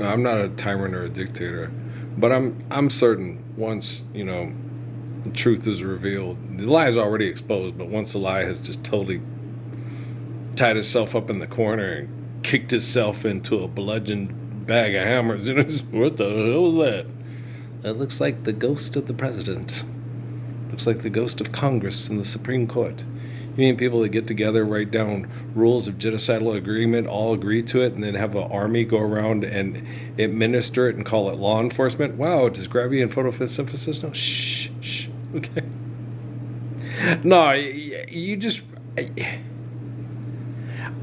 I'm not a tyrant or a dictator, but I'm certain once the truth is revealed, the lie is already exposed. But once the lie has just totally tied itself up in the corner and kicked itself into a bludgeoned bag of hammers, what the hell was that? It looks like the ghost of the president. Looks like the ghost of Congress and the Supreme Court. You mean people that get together, write down rules of genocidal agreement, all agree to it, and then have an army go around and administer it and call it law enforcement? Wow, does gravity and photosynthesis? No, shh. Okay. No, you just.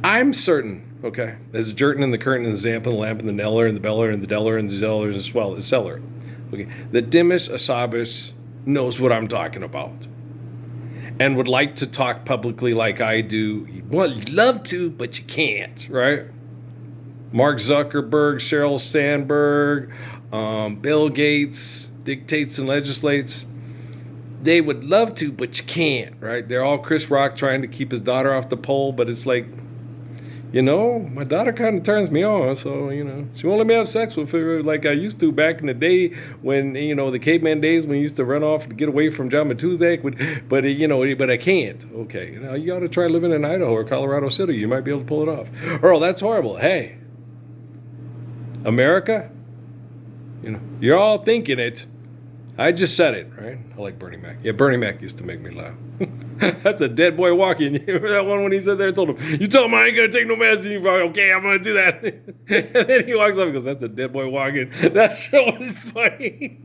I'm certain, okay, there's a Jerton and the curtain and the Zamp and the lamp and the Neller and the Beller and the Deller and the Zeller and the Seller. Okay, the Dimmish Asabis knows what I'm talking about and would like to talk publicly like I do. Well, you'd love to, but you can't, right? Mark Zuckerberg, Sheryl Sandberg, Bill Gates dictates and legislates. They would love to, but you can't, right? They're all Chris Rock trying to keep his daughter off the pole, but it's like, my daughter kind of turns me on, so, she won't let me have sex with her like I used to back in the day when, the caveman days when you used to run off to get away from John Matuzak, but I can't. Okay, you ought to try living in Idaho or Colorado City. You might be able to pull it off. Earl, that's horrible. Hey, America, you're all thinking it. I just said it, right? I like Bernie Mac. Yeah, Bernie Mac used to make me laugh. That's a dead boy walking. You remember that one when he said there? I told him, you told him I ain't going to take no mess. Okay, I'm going to do that. And then he walks up and goes, that's a dead boy walking. That show was funny.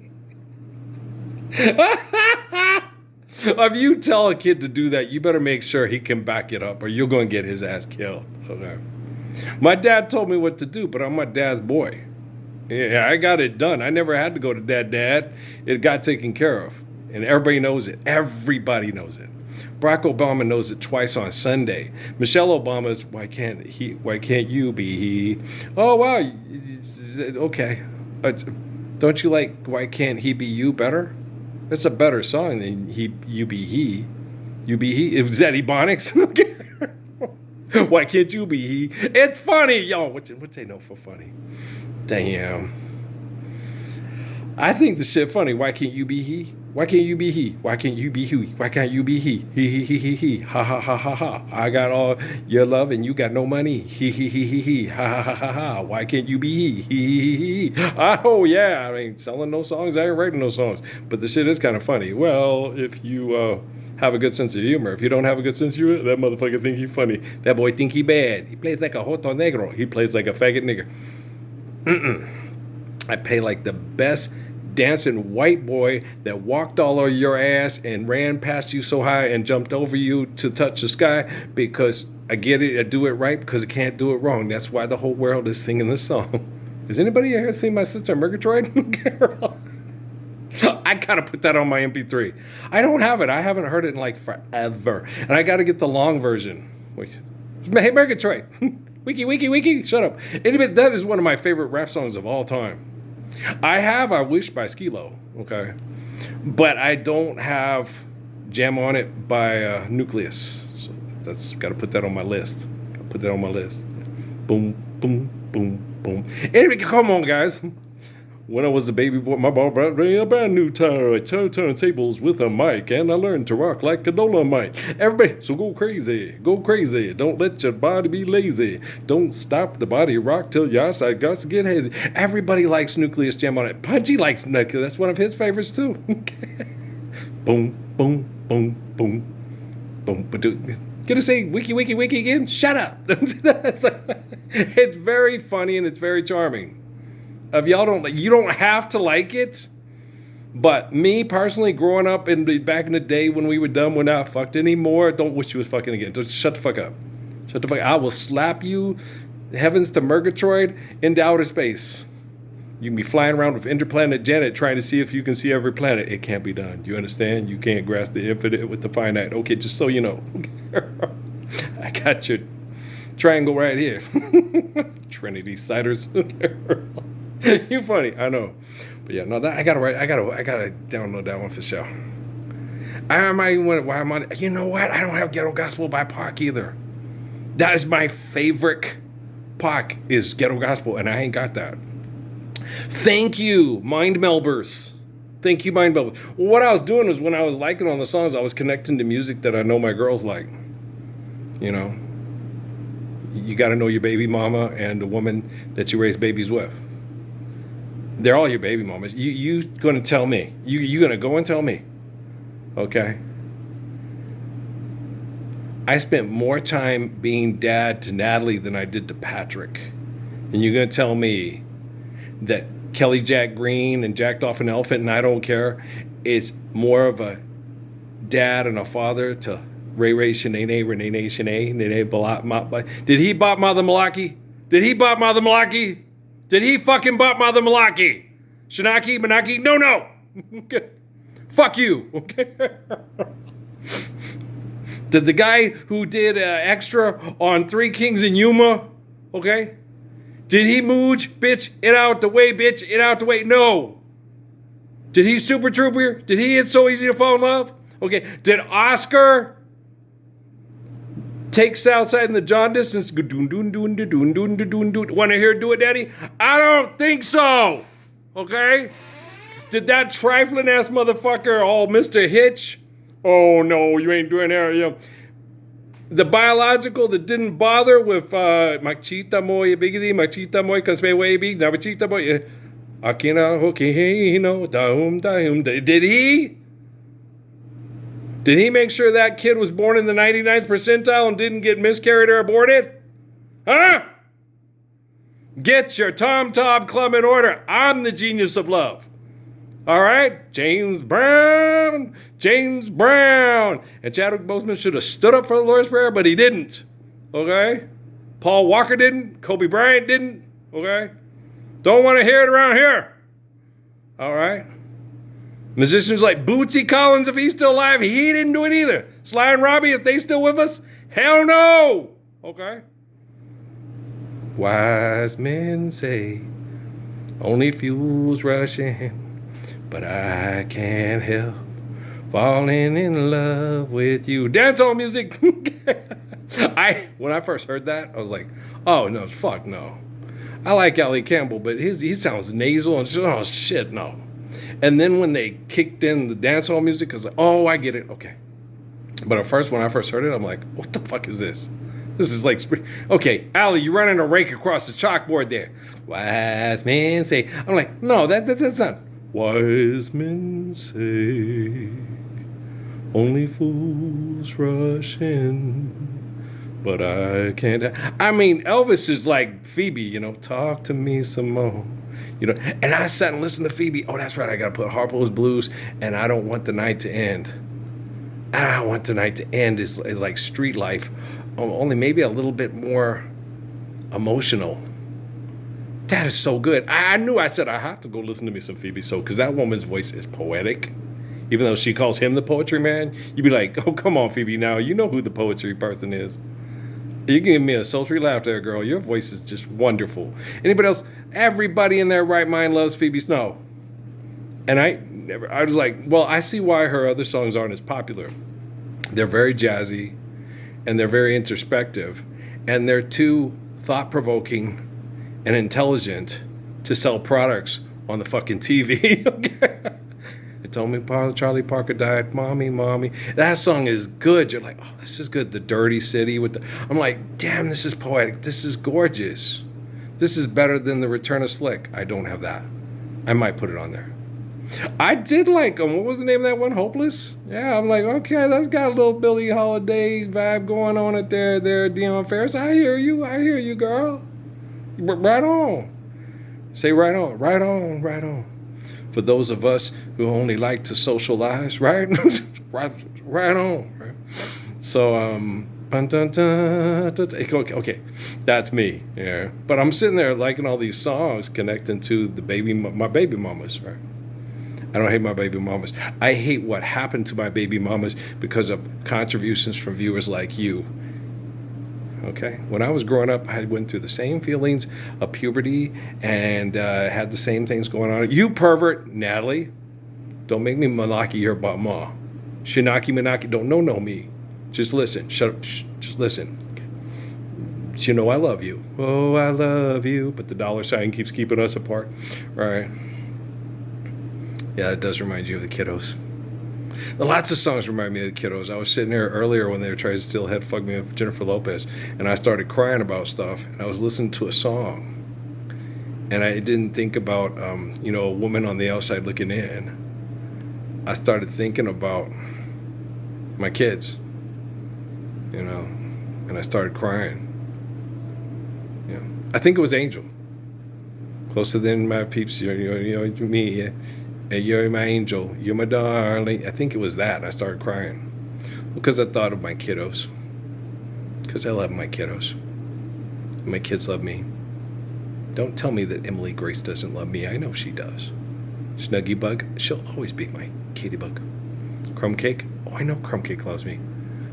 If you tell a kid to do that, you better make sure he can back it up or you're going to get his ass killed. Okay. My dad told me what to do, but I'm my dad's boy. Yeah, I got it done. I never had to go to dad. It got taken care of. And everybody knows it. Everybody knows it. Barack Obama knows it twice on Sunday. Michelle Obama's, why can't you be he? Oh, wow. Okay. Don't you like Why Can't He Be You better? That's a better song than You Be He. You Be He. Is that Ebonics? Why can't you be he? It's funny, yo. What they know for funny? Damn. I think the shit funny. Why can't you be he? Why can't you be he? Why can't you be he? Why can't you be he? He. Ha ha ha ha ha. I got all your love and you got no money. He. Ha ha ha ha ha. Why can't you be he? Oh yeah. I ain't selling no songs. I ain't writing no songs. But the shit is kind of funny. Well, if you have a good sense of humor. If you don't have a good sense of humor, that motherfucker think he funny. That boy think he bad. He plays like a joto negro. He plays like a faggot nigger. I pay like the best dancing white boy that walked all over your ass and ran past you so high and jumped over you to touch the sky because I get it, I do it right because I can't do it wrong. That's why the whole world is singing this song. Has anybody here seen my sister Murgatroyd? I gotta put that on my MP3. I don't have it. I haven't heard it in like forever. And I gotta get the long version. Wait. Hey, Murgatroyd. Wiki. Shut up. Anyway, that is one of my favorite rap songs of all time. I Wish by Skilo, okay? But I don't have Jam on It by Nucleus. So that's got to put that on my list. Boom. Anyway, come on, guys. When I was a baby boy, my mom brought me a brand new turntables with a mic, and I learned to rock like a Dolomite. Everybody, so go crazy. Don't let your body be lazy. Don't stop the body rock till your side guts get hazy. Everybody likes Nucleus Jam on It. Punchy likes Nucleus. That's one of his favorites too. Boom. Gonna say wiki again? Shut up. It's very funny and it's very charming. If y'all you don't have to like it, but me personally, growing up back in the day when we were dumb, we're not fucked anymore. Don't wish you was fucking again. Just shut the fuck up. I will slap you, heavens to Murgatroyd, into outer space. You can be flying around with interplanet Janet trying to see if you can see every planet. It can't be done. Do you understand? You can't grasp the infinite with the finite. Okay, just so you know. I got your triangle right here. Trinity Ciders. You funny, I know, but yeah, no, that I gotta download that one for sure. You know what? I don't have Ghetto Gospel by Pac either. That is my favorite Pac is Ghetto Gospel, and I ain't got that. Thank you, Mind Melbers. Thank you, Mind Melbers. Well, what I was doing was when I was liking on the songs, I was connecting to music that I know my girls like. You know, you got to know your baby mama and the woman that you raise babies with. They're all your baby mamas. You going to tell me. You going to go and tell me. Okay? I spent more time being dad to Natalie than I did to Patrick. And you're going to tell me that Kelly Jack Green and Jacked Off an Elephant and I Don't Care is more of a dad and a father to Ray Ray Shanae Renee Shanae Nene Balat. Did he bop Mother Malaki? Did he bop Mother Malaki? Did he fucking bop Mother Malaki? Shanaki Manaki? No. Okay. Fuck you. Okay. Did the guy who did extra on Three Kings in Yuma? Okay. Did he mooch? Bitch, it out the way, bitch, it out the way. No. Did he Super Trooper? Did he It's So Easy to Fall in Love? Okay. Did Oscar take Southside in the jaundice and go doon doon doon doon doon doon doon? Want to hear Do It, Daddy? I don't think so. Okay. Did that trifling ass motherfucker, Mr. Hitch? Oh no, you ain't doing that. You know, the biological that didn't bother with Machita Moy Biggie, Machita Moy Kasme Wabi, Machita Moy Akina Hokino, Daum. Did he? Did he make sure that kid was born in the 99th percentile and didn't get miscarried or aborted? Huh? Get your Tom Club in order. I'm the genius of love. All right? James Brown. And Chadwick Boseman should have stood up for the Lord's Prayer, but he didn't. Okay? Paul Walker didn't. Kobe Bryant didn't. Okay? Don't want to hear it around here. All right? Musicians like Bootsy Collins, if he's still alive, he didn't do it either. Sly and Robbie, if they still with us, hell no. Okay? Wise men say only fools rush in, but I can't help falling in love with you. Dancehall music. When I first heard that, I was like, oh no, fuck no. I like Ellie Campbell, but he sounds nasal and oh shit, no. And then when they kicked in the dancehall music, I was like, oh, I get it. Okay. But at first, when I first heard it, I'm like, what the fuck is this? This is like, okay, Allie, you're running a rake across the chalkboard there. Wise men say. I'm like, no, that's not. Wise men say only fools rush in, but I can't. I mean, Elvis is like Phoebe, you know, talk to me some more. You know, and I sat and listened to Phoebe. Oh, that's right. I got to put Harpo's Blues and I Don't Want the Night to End. I Want the Night to End is like Street Life, only maybe a little bit more emotional. That is so good. I knew I said I have to go listen to me some Phoebe So, because that woman's voice is poetic. Even though she calls him the poetry man, you'd be like, oh, come on, Phoebe, now. You know who the poetry person is. You can give me a sultry laugh there, girl. Your voice is just wonderful. Anybody else? Everybody in their right mind loves Phoebe Snow. And I was like, well, I see why her other songs aren't as popular. They're very jazzy, and they're very introspective, and they're too thought-provoking and intelligent to sell products on the fucking TV. Okay? They told me Charlie Parker died. Mommy. That song is good. You're like, oh, this is good. The Dirty City with the. I'm like, damn, this is poetic. This is gorgeous. This is better than The Return of Slick. I don't have that. I might put it on there. I did like, what was the name of that one? Hopeless? Yeah, I'm like, okay, that's got a little Billie Holiday vibe going on it there, Deion Ferris. I hear you, girl. Right on. Say right on. For those of us who only like to socialize, right? right on. Right? So, okay, that's me. Yeah, but I'm sitting there liking all these songs, connecting to my baby mamas, right? I don't hate my baby mamas. I hate what happened to my baby mamas because of contributions from viewers like you. Okay? When I was growing up, I went through the same feelings of puberty and had the same things going on. You pervert, Natalie. Don't make me Malaki here about ma. Shinaki Manaki, don't know me. Just listen. Shut up. Shh. Just listen. Okay. But you know I love you. Oh, I love you. But the dollar sign keeps keeping us apart. Right. Yeah, it does remind you of the kiddos. Lots of songs remind me of the kiddos. I was sitting there earlier when they were trying to steal Head Fuck Me Up Jennifer Lopez, and I started crying about stuff, and I was listening to a song. And I didn't think about, a woman on the outside looking in. I started thinking about my kids, and I started crying. I think it was Angel. Closer than my peeps, you're me. Yeah. Hey, you're my angel. You're my darling. I think it was that. I started crying because I thought of my kiddos. Because I love my kiddos. My kids love me. Don't tell me that Emily Grace doesn't love me. I know she does. Snuggy Bug, she'll always be my kitty bug. Crumb Cake, oh, I know Crumb Cake loves me.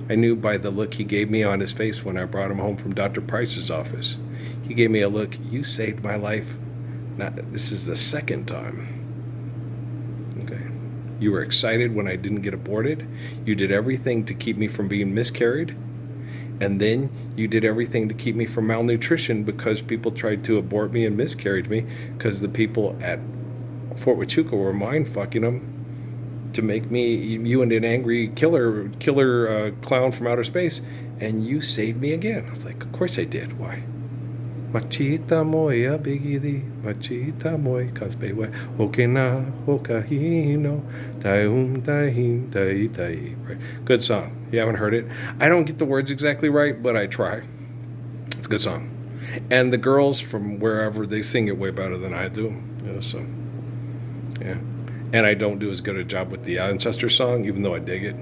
I knew by the look he gave me on his face when I brought him home from Dr. Price's office. He gave me a look, you saved my life. This is the second time. Okay. You were excited when I didn't get aborted. You did everything to keep me from being miscarried. And then you did everything to keep me from malnutrition because people tried to abort me and miscarried me because the people at Fort Huachuca were mind fucking them to make me you and an angry killer clown from outer space. And you saved me again. I was like, of course I did. Why? Machita moya bigidi, machita moy kaspewe, okena okahino, taum tahim tai tai. Right. Good song. You haven't heard it? I don't get the words exactly right, but I try. It's a good song. And the girls from wherever, they sing it way better than I do. So, yeah. And I don't do as good a job with the Ancestor song, even though I dig it.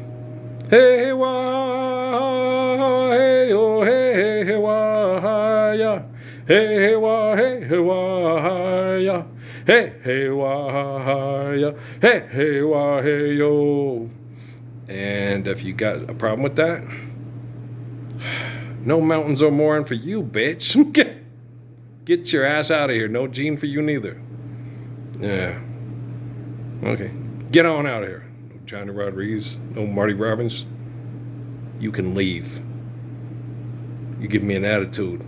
Hey, wah, hey, oh, hey, wah, yeah. Hey, wah, hey, wah, yeah. Hey, wah, yeah. Hey, wah, hey, yo. And if you got a problem with that, no mountains or more for you, bitch. Get your ass out of here. No Gene for you neither. Yeah. Okay. Get on out of here. No Johnny Rodriguez. No Marty Robbins. You can leave. You give me an attitude.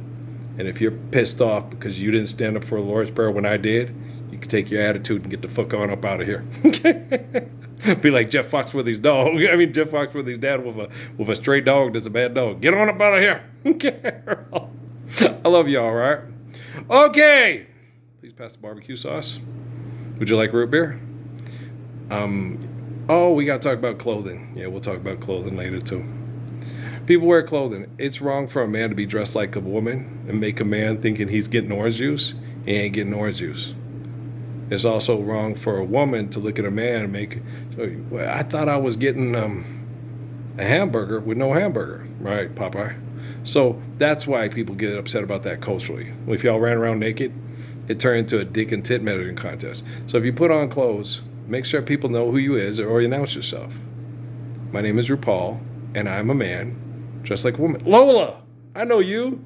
And if you're pissed off because you didn't stand up for the Lord's Prayer when I did, you can take your attitude and get the fuck on up out of here. Okay? Be like Jeff Fox with his dog. I mean, Jeff Fox with his dad with a stray dog that's a bad dog. Get on up out of here. Okay? I love y'all, right? Okay. Please pass the barbecue sauce. Would you like root beer? We got to talk about clothing. Yeah, we'll talk about clothing later, too. People wear clothing. It's wrong for a man to be dressed like a woman and make a man thinking he's getting orange juice. He ain't getting orange juice. It's also wrong for a woman to look at a man and make, I thought I was getting a hamburger with no hamburger, right, Popeye? So that's why people get upset about that culturally. If y'all ran around naked, it turned into a dick and tit measuring contest. So if you put on clothes, make sure people know who you is or you announce yourself. My name is RuPaul, and I'm a man dressed like a woman. Lola, I know you.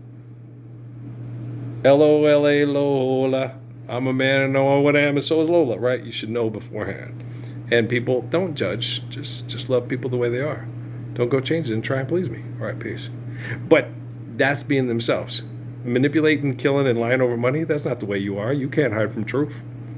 L-O-L-A, Lola. I'm a man and know what I am, and so is Lola, right? You should know beforehand. And people, don't judge. Just love people the way they are. Don't go change it and try and please me. All right, peace. But that's being themselves. Manipulating, killing, and lying over money, that's not the way you are. You can't hide from truth.